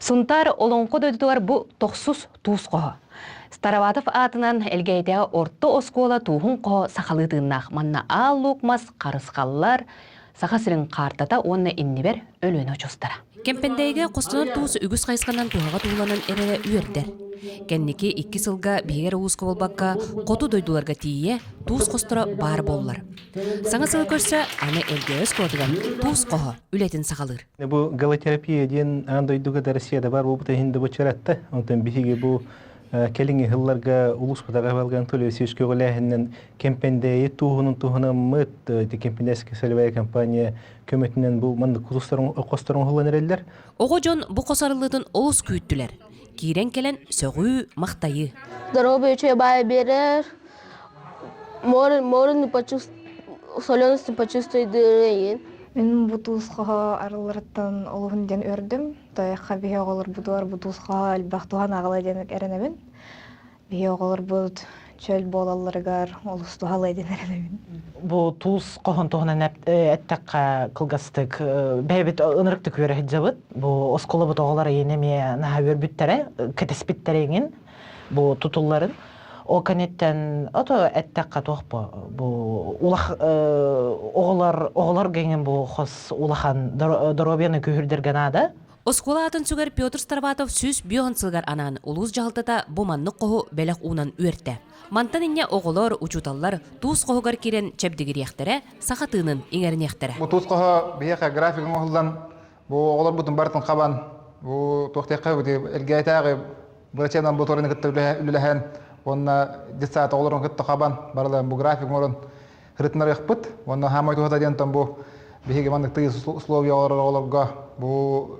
Сунтар олонқо дөдүлөр бу тохсус туус қоғы. Староватов атынан элгейдегі орто оскола туғын қоғы сақалыдығынақ манна алуқмас қарысқалылар сақасырын қартата онны иннибер өліні жостара. Кемпендейге қостанын туысы үгіз қайсқанан туғаға туғыланын әрі үйердер. Кеннеке 2 сылға бейгер уысқы болбаққа қоту дойдуларға тие туыс қостыра бар болылар. Саңа сылы көрсе, аны элгейіз көдіген туыс қоғы үлетін сақалыр. Бұл галотерапия ден андойдуға да Россияда бар, бұл бұта хинді бұчаратты. Онтан бейге бұл келіңі ғылларға ұлыс бұтаға балған төлі сүйшке ғылайыннан кемпендейі туғының мұт кемпендейскі сәлібәй компания көметінен бұл манды қостарын ғыланыр әлдер. Оғы жон бұл қосарылығын олыс күйттілер. Кирен келен сөғүй мақтайы. Здоровье бай берер, морын соленості почувствуйды. Мен бутусқа арылыраттан олығын ден өрдім. Тайыққа бейе оғылыр бұдуар бутусқа әлбақтуған ағылай денік әрінемін. Бейе оғылыр бұд чөл болаларығар олысту ғалай ден әрінемін. Бұл туыс қоғын тұғынан әттәққа қылғастық бәйбет ұнырықты көрі хиджабыд. Бұл осколы бұд оғылары енеме наға өрбіттері, кәтеспеттереген бұл тұтуларын. О канеттен ото әттәққа тоқпы. Бұл оғылар генген бұл қос улахан доробияны күйірдерген ады. Оскола атын сүгер Петр Староватов сүз бүйон сылгар анан улуыз жағылтата боманны қоғы бәлек унан үйерті. Мантан инне оғылар, учуталлар туыс қоғығар керен чәбдігір яқтары, сақатының еңерін яқтары. Бұл туыс қоғы бейеқа графигін оғылдан, бұл оғылар бұтын бартын қабан, бұл тоқтеққа өте әлгейтағы бұраченан бұл торыны күтті үліліген, онна десаат оғыларын күтті қабан, барлығын бұл график мұрын ғырытынар яқпыт, онна хамай туғата дентен бұл бейеге мандық тыйы условия оғыларға бұл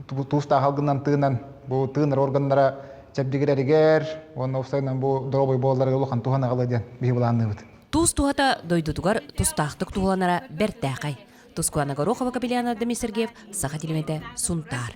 туыста халгынан тыынан, бұл тыынар органнара чәбдігер әрігер, оны офсайынан бұл дробой болдарға ұлыған туғана қалай ден бейі бұланны бұд. Туыс туғата дойдутугар тустақтық туғыланара бәрттәқай. Тускуана Горохова Капелляна Демисергеев, Саха телеметі Сунтар.